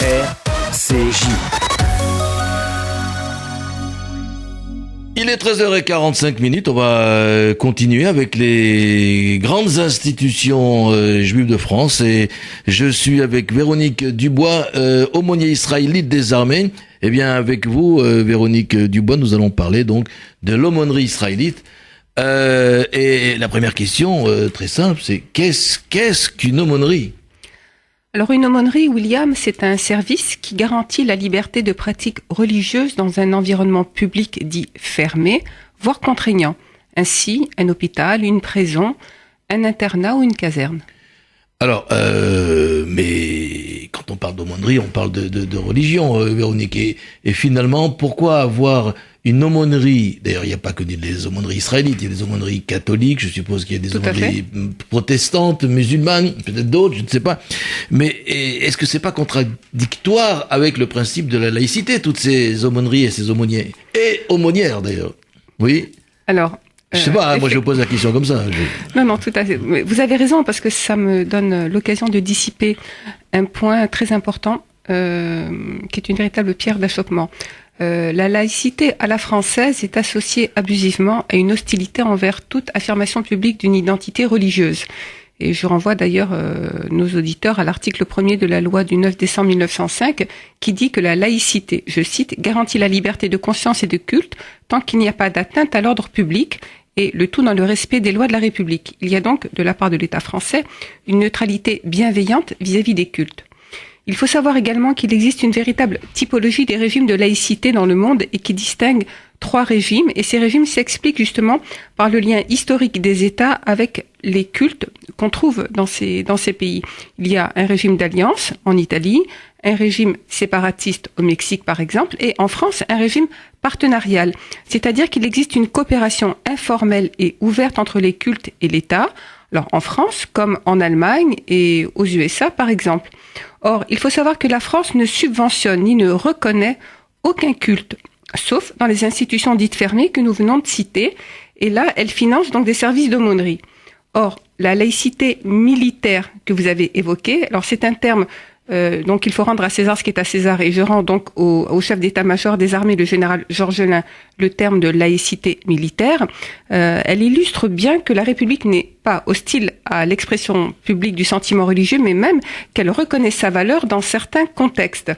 RCJ. Il est 13h45, on va continuer avec les grandes institutions juives de France et je suis avec Véronique Dubois, aumônier israélite des armées. Eh bien avec vous, Véronique Dubois, nous allons parler donc de l'aumônerie israélite. Et la première question, très simple, c'est qu'est-ce qu'une aumônerie ? Alors une aumônerie, William, c'est un service qui garantit la liberté de pratique religieuse dans un environnement public dit fermé, voire contraignant. Ainsi, un hôpital, une prison, un internat ou une caserne. Alors, mais quand on parle d'aumônerie, on parle de religion, Véronique. Et finalement, pourquoi avoir une aumônerie? D'ailleurs, il n'y a pas que des aumôneries israélites, il y a des aumôneries catholiques, je suppose qu'il y a des aumôneries protestantes, musulmanes, peut-être d'autres, je ne sais pas. Mais est-ce que c'est pas contradictoire avec le principe de la laïcité, toutes ces aumôneries et ces aumôniers? Et aumônières, d'ailleurs. Oui? Alors... je sais pas, moi je pose la question comme ça. Non, tout à fait. Mais vous avez raison, parce que ça me donne l'occasion de dissiper un point très important, qui est une véritable pierre d'achoppement. La laïcité à la française est associée abusivement à une hostilité envers toute affirmation publique d'une identité religieuse. Et je renvoie d'ailleurs nos auditeurs à l'article 1er de la loi du 9 décembre 1905 qui dit que la laïcité, je cite, garantit la liberté de conscience et de culte tant qu'il n'y a pas d'atteinte à l'ordre public et le tout dans le respect des lois de la République. Il y a donc, de la part de l'État français, une neutralité bienveillante vis-à-vis des cultes. Il faut savoir également qu'il existe une véritable typologie des régimes de laïcité dans le monde et qui distingue 3 régimes, et ces régimes s'expliquent justement par le lien historique des États avec les cultes qu'on trouve dans ces pays. Il y a un régime d'alliance en Italie, un régime séparatiste au Mexique par exemple, et en France un régime partenarial, c'est-à-dire qu'il existe une coopération informelle et ouverte entre les cultes et l'État, alors en France comme en Allemagne et aux USA par exemple. Or, il faut savoir que la France ne subventionne ni ne reconnaît aucun culte, sauf dans les institutions dites fermées que nous venons de citer, et là, elle finance donc des services d'aumônerie. Or, la laïcité militaire que vous avez évoquée, alors c'est un terme, donc il faut rendre à César ce qui est à César, et je rends donc au chef d'état-major des armées, le général Georges Lain, le terme de laïcité militaire. Elle illustre bien que la République n'est pas hostile à l'expression publique du sentiment religieux, mais même qu'elle reconnaît sa valeur dans certains contextes.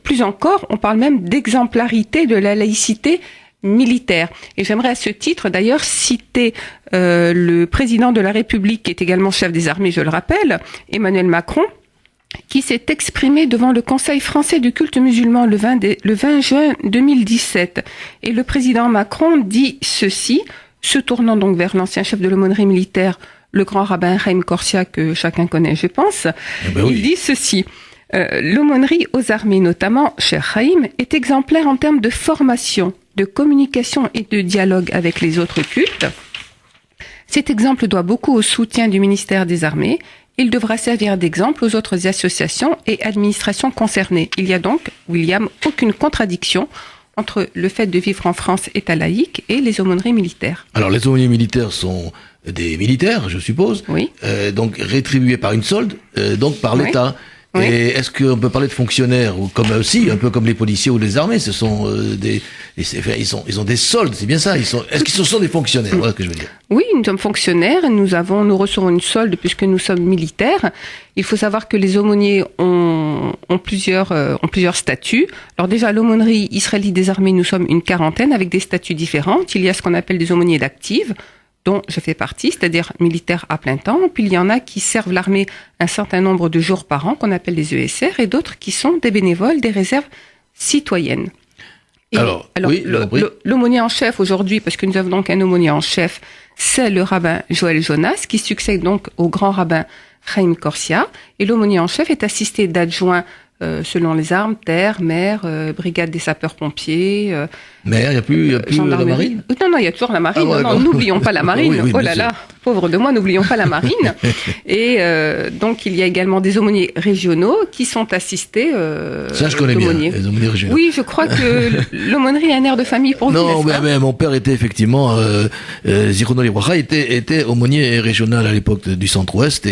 Plus encore, on parle même d'exemplarité de la laïcité militaire. Et j'aimerais à ce titre d'ailleurs citer le président de la République, qui est également chef des armées, je le rappelle, Emmanuel Macron, qui s'est exprimé devant le Conseil français du culte musulman le 20 juin 2017. Et le président Macron dit ceci, se tournant donc vers l'ancien chef de l'aumônerie militaire, le grand rabbin Chaim Korsia, que chacun connaît, je pense. Il dit ceci. L'aumônerie aux armées, notamment, cher Chaim, est exemplaire en termes de formation, de communication et de dialogue avec les autres cultes. Cet exemple doit beaucoup au soutien du ministère des Armées. Il devra servir d'exemple aux autres associations et administrations concernées. Il y a donc, William, aucune contradiction entre le fait de vivre en France État laïque et les aumôneries militaires. Alors les aumôniers militaires sont des militaires, je suppose, oui. Donc rétribués par une solde, donc par l'État. Oui. Et est-ce qu'on peut parler de fonctionnaires, ou comme aussi, un peu comme les policiers ou les armées, ce sont ils ont des soldes, c'est bien ça. Est-ce qu'ils sont des fonctionnaires? Voilà ce que je veux dire. Oui, nous sommes fonctionnaires, nous recevons une solde puisque nous sommes militaires. Il faut savoir que les aumôniers ont plusieurs statuts. Alors déjà, l'aumônerie israélite des armées, nous sommes une quarantaine avec des statuts différents. Il y a ce qu'on appelle des aumôniers d'active, dont je fais partie, c'est-à-dire militaire à plein temps. Puis il y en a qui servent l'armée un certain nombre de jours par an, qu'on appelle des ESR, et d'autres qui sont des bénévoles, des réserves citoyennes. Et alors oui, l'aumônier en chef aujourd'hui, parce que nous avons donc un aumônier en chef, c'est le rabbin Joël Jonas, qui succède donc au grand rabbin Chaim Korsia. Et l'aumônier en chef est assisté d'adjoints selon les armes, terre, mer, brigade des sapeurs-pompiers. Mer, il n'y a plus la marine? Non, il y a toujours la marine. Ah, ouais, non, n'oublions pas la marine. Oui, oh là là, pauvre de moi, n'oublions pas la marine. Et donc, il y a également des aumôniers régionaux qui sont assistés ça, je connais bien, les aumôniers régionaux. Oui, je crois que l'aumônerie a un air de famille pour vous, non, mais mon père était effectivement, Zichrono Livracha était aumônier régional à l'époque du Centre-Ouest.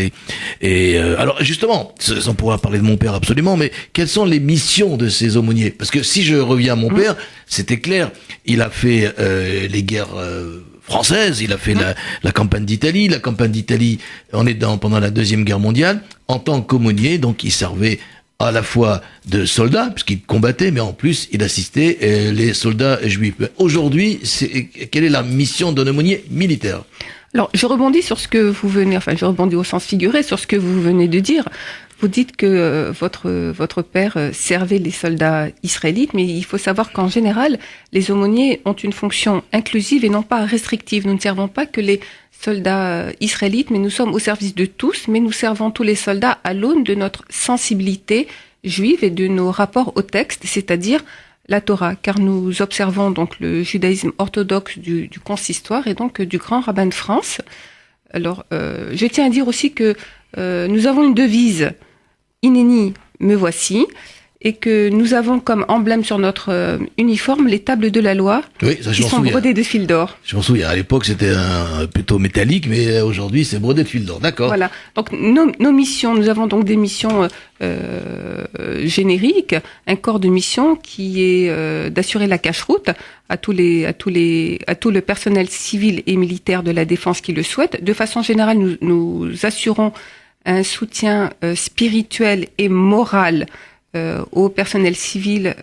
Et alors, justement, on pourra parler de mon père absolument, mais quelles sont les missions de ces aumôniers? Parce que si je reviens à mon père, c'était clair, il a fait les guerres françaises, il a fait la campagne d'Italie. La campagne d'Italie, on est pendant la Deuxième Guerre mondiale, en tant qu'aumônier, donc il servait à la fois de soldats, puisqu'il combattait, mais en plus, il assistait les soldats juifs. Aujourd'hui, quelle est la mission d'un aumônier militaire? Alors, je rebondis sur ce que vous venez, enfin, je rebondis au sens figuré sur ce que vous venez de dire. Vous dites que votre père servait les soldats israélites, mais il faut savoir qu'en général, les aumôniers ont une fonction inclusive et non pas restrictive. Nous ne servons pas que les soldats israélites, mais nous sommes au service de tous, mais nous servons tous les soldats à l'aune de notre sensibilité juive et de nos rapports au texte, c'est-à-dire la Torah, car nous observons donc le judaïsme orthodoxe du consistoire et donc du grand rabbin de France. Alors, je tiens à dire aussi que nous avons une devise, Inéni, me voici, et que nous avons comme emblème sur notre uniforme les tables de la loi, oui, ça, qui sont brodées de fil d'or. Je m'en souviens, à l'époque c'était plutôt métallique, mais aujourd'hui c'est brodé de fil d'or, d'accord. Voilà, donc nos missions, nous avons donc des missions génériques, un corps de mission qui est d'assurer la cache-route à tout le personnel civil et militaire de la défense qui le souhaite. De façon générale, nous assurons un soutien spirituel et moral au personnel civil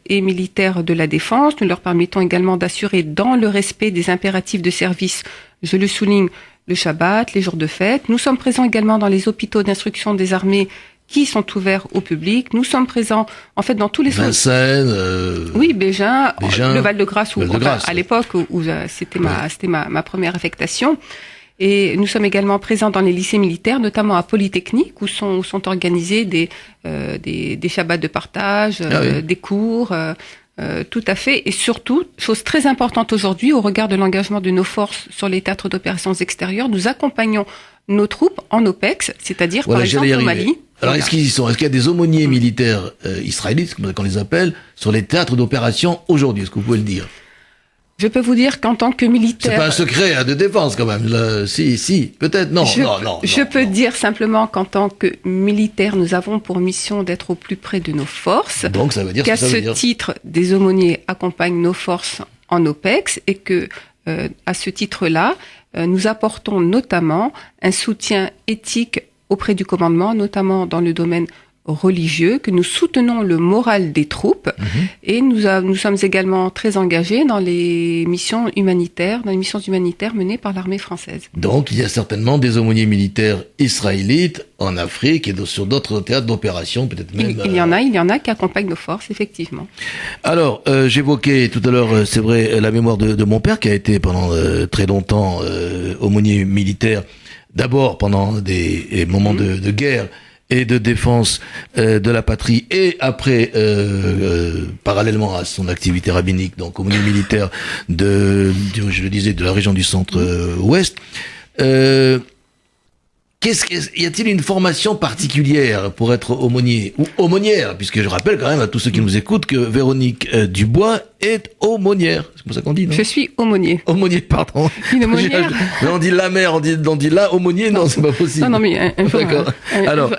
et militaire de la défense. Nous leur permettons également d'assurer dans le respect des impératifs de service, je le souligne, le Shabbat, les jours de fête. Nous sommes présents également dans les hôpitaux d'instruction des armées qui sont ouverts au public. Nous sommes présents, en fait, dans tous les... Vincennes, oui, Bégin, le Val-de-Grâce, à l'époque où c'était ma première affectation. Et nous sommes également présents dans les lycées militaires, notamment à Polytechnique, où sont organisés des shabbats de partage, des cours, tout à fait. Et surtout, chose très importante aujourd'hui, au regard de l'engagement de nos forces sur les théâtres d'opérations extérieures, nous accompagnons nos troupes en OPEX, c'est-à-dire par exemple au Mali. Alors, est-ce qu'il y a des aumôniers militaires israélites, comme on les appelle, sur les théâtres d'opération aujourd'hui? Est-ce que vous pouvez le dire? Je peux vous dire qu'en tant que militaire... C'est pas un secret de défense quand même. Si, peut-être. Non, je peux dire simplement qu'en tant que militaire, nous avons pour mission d'être au plus près de nos forces. Donc ça veut dire qu'à ce titre, des aumôniers accompagnent nos forces en OPEX et que, à ce titre-là, nous apportons notamment un soutien éthique auprès du commandement, notamment dans le domaine religieux, que nous soutenons le moral des troupes et nous sommes également très engagés dans les missions humanitaires, menées par l'armée française. Donc il y a certainement des aumôniers militaires israélites en Afrique et sur d'autres théâtres d'opération, peut-être même... Il y en a qui accompagnent nos forces, effectivement. Alors, j'évoquais tout à l'heure, c'est vrai, la mémoire de mon père qui a été pendant très longtemps aumônier militaire, d'abord pendant des moments de guerre et de défense de la patrie, et après, parallèlement à son activité rabbinique, donc aumônier militaire je le disais, de la région du centre-ouest. Y a-t-il une formation particulière pour être aumônier ou aumônière, puisque je rappelle quand même à tous ceux qui nous écoutent que Véronique Dubois est aumônière. C'est comme ça qu'on dit, non? Je suis aumônier. Aumônier, pardon. Une aumônière. Mais on dit la mère, on dit la aumônier, non, c'est pas possible. Non, mais d'accord. Alors,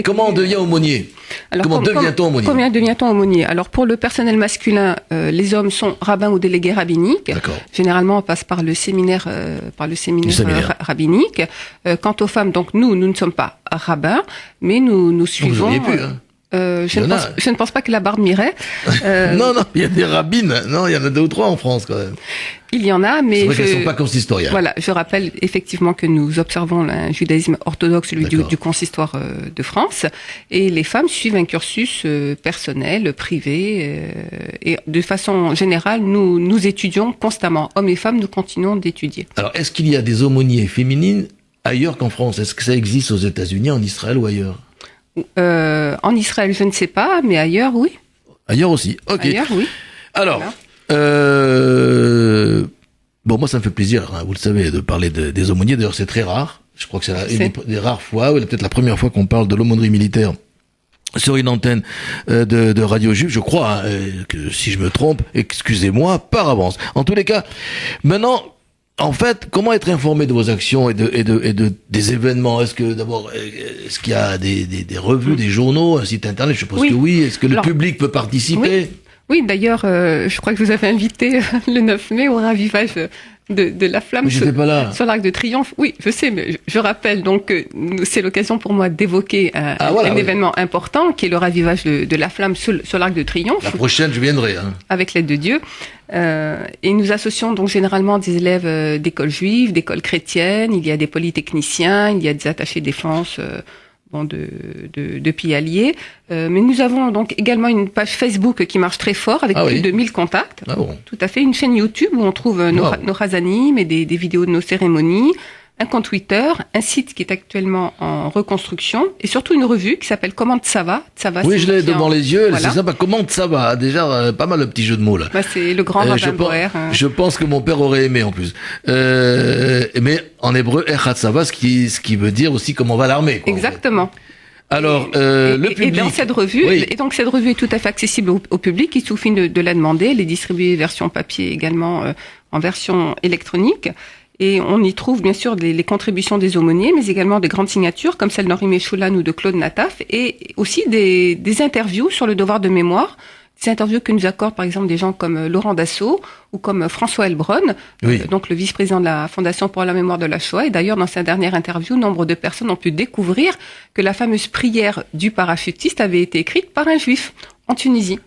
comment on devient aumônier? Comment devient-on aumônier? Comment devient-on aumônier? Alors, pour le personnel masculin, les hommes sont rabbins ou délégués rabbiniques. D'accord. Généralement, on passe par le séminaire rabbinique. Quant aux femmes, donc nous ne sommes pas rabbins, mais nous suivons... Vous auriez pu, hein. Je ne pense pas que la barbe m'irait. Non, il y a des rabbines. Non, il y en a 2 ou 3 en France quand même. Il y en a, mais... C'est vrai qu'elles ne sont pas consistoriales. Voilà, je rappelle effectivement que nous observons un judaïsme orthodoxe, celui du consistoire de France, et les femmes suivent un cursus personnel, privé, et de façon générale, nous étudions constamment. Hommes et femmes, nous continuons d'étudier. Alors, est-ce qu'il y a des aumôniers féminines ailleurs qu'en France? Est-ce que ça existe aux États-Unis, en Israël ou ailleurs? En Israël, je ne sais pas, mais ailleurs, oui. Ailleurs aussi, ok. Ailleurs, oui. Alors, bon, moi, ça me fait plaisir, hein, vous le savez, de parler des aumôniers. D'ailleurs, c'est très rare. Je crois que c'est une des rares fois, ou peut-être la première fois qu'on parle de l'aumônerie militaire sur une antenne de Radio Juive. Je crois que si je me trompe, excusez-moi par avance. En tous les cas, maintenant, en fait, comment être informé de vos actions et des événements? Est-ce que d'abord, est-ce qu'il y a des revues, des journaux, un site internet? Je suppose que oui. Est-ce que le public peut participer? Oui, d'ailleurs, je crois que vous avez invité le 9 mai au ravivage de la flamme sur l'Arc de Triomphe. Oui, je sais, mais je rappelle donc que c'est l'occasion pour moi d'évoquer un événement important qui est le ravivage de la flamme sur l'Arc de Triomphe. La prochaine, je viendrai. Avec l'aide de Dieu. Et nous associons donc généralement des élèves d'écoles juives, d'écoles chrétiennes, il y a des polytechniciens, il y a des attachés défense de pays alliés. Mais nous avons donc également une page Facebook qui marche très fort avec plus de 1000 contacts. Tout à fait. Une chaîne YouTube où on trouve nos Chazanim et des vidéos de nos cérémonies. Un compte Twitter, un site qui est actuellement en reconstruction et surtout une revue qui s'appelle Comment ça va. Oui, je l'ai devant les yeux, c'est sympa. Comment ça va? Déjà, pas mal le petit jeu de mots là. C'est le grand rabbin Boer. Je pense que mon père aurait aimé en plus. Mais en hébreu, Echad ça va, ce qui veut dire aussi comment va l'armée. Exactement. Alors, le public. Et dans cette revue, et donc cette revue est tout à fait accessible au public. Il suffit de la demander. Elle est distribuée version papier également en version électronique. Et on y trouve bien sûr les contributions des aumôniers, mais également des grandes signatures comme celle d'Henri Méchoulan ou de Claude Nataf, et aussi des interviews sur le devoir de mémoire, des interviews que nous accordent par exemple des gens comme Laurent Dassault ou comme François Elbron, donc le vice-président de la Fondation pour la mémoire de la Shoah. Et d'ailleurs, dans sa dernière interview, nombre de personnes ont pu découvrir que la fameuse prière du parachutiste avait été écrite par un juif en Tunisie.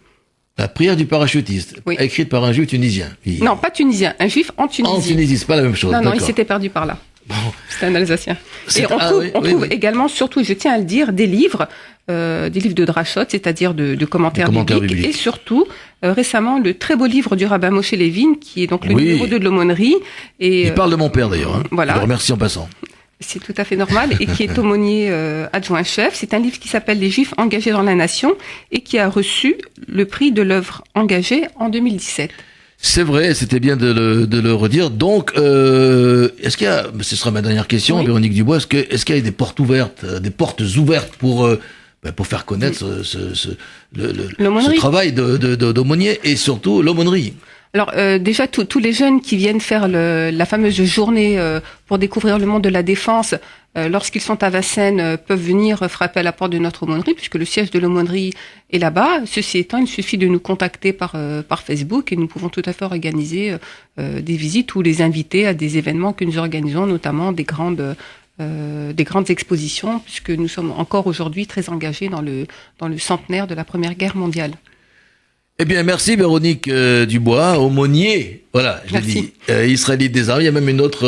La prière du parachutiste, écrite par un juif tunisien. Non, pas tunisien, un juif en Tunisie. En Tunisie, c'est pas la même chose. Non, il s'était perdu par là. Bon. C'est un Alsacien. Et on trouve également, surtout, je tiens à le dire, des livres de drachot, c'est-à-dire de commentaires bibliques. Et surtout, récemment, le très beau livre du rabbin Moshe Levin, qui est donc le numéro 2 de l'aumônerie. Il parle de mon père d'ailleurs. Voilà. Je le remercie en passant. C'est tout à fait normal, et qui est aumônier adjoint-chef. C'est un livre qui s'appelle Les Juifs engagés dans la nation et qui a reçu le prix de l'œuvre engagée en 2017. C'est vrai, c'était bien de le redire. Donc, est-ce qu'il y a, ce sera ma dernière question, Véronique Dubois, est-ce qu'il y a des portes ouvertes pour faire connaître ce travail d'aumônier et surtout l'aumônerie? Alors déjà tous les jeunes qui viennent faire la fameuse journée pour découvrir le monde de la défense, lorsqu'ils sont à Vincennes, peuvent venir frapper à la porte de notre aumônerie puisque le siège de l'aumônerie est là-bas. Ceci étant, il suffit de nous contacter par Facebook et nous pouvons tout à fait organiser des visites ou les inviter à des événements que nous organisons, notamment des grandes expositions, puisque nous sommes encore aujourd'hui très engagés dans le centenaire de la Première Guerre mondiale. Eh bien, merci Véronique Dubois, aumônier, voilà, je l'ai dit, israélite des armées. Il y a même une autre,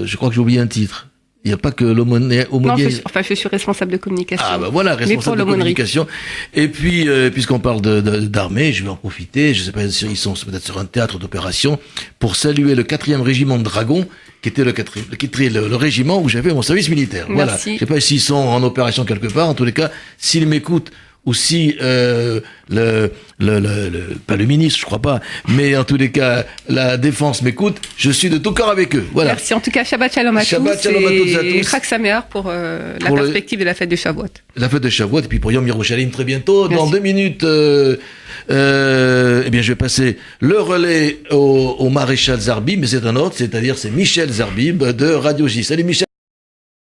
je crois que j'ai oublié un titre. Il n'y a pas que l'aumônier. Non, je suis responsable de communication. Ah, voilà, responsable de communication. Et puis, puisqu'on parle d'armée, je vais en profiter. Je sais pas si ils sont peut-être sur un théâtre d'opération pour saluer le 4e régiment de dragons, qui était le régiment où j'avais mon service militaire. Merci. Voilà. Je sais pas s'ils sont en opération quelque part. En tous les cas, s'ils m'écoutent, ou si pas le ministre, je crois pas, mais en tous les cas la défense m'écoute, je suis de tout cœur avec eux. Voilà. Merci. En tout cas, Shabbat Shalom à tous. Shabbat Shalom à toutes et à tous. Chag Sameach pour la perspective de la fête de Shavuot. La fête de Shavuot, et puis pour Yom Yerushalayim très bientôt. Merci. Dans 2 minutes, eh bien, je vais passer le relais au maréchal Zarbib, mais c'est un autre, c'est-à-dire c'est Michel Zarbib de Radio J. Salut Michel.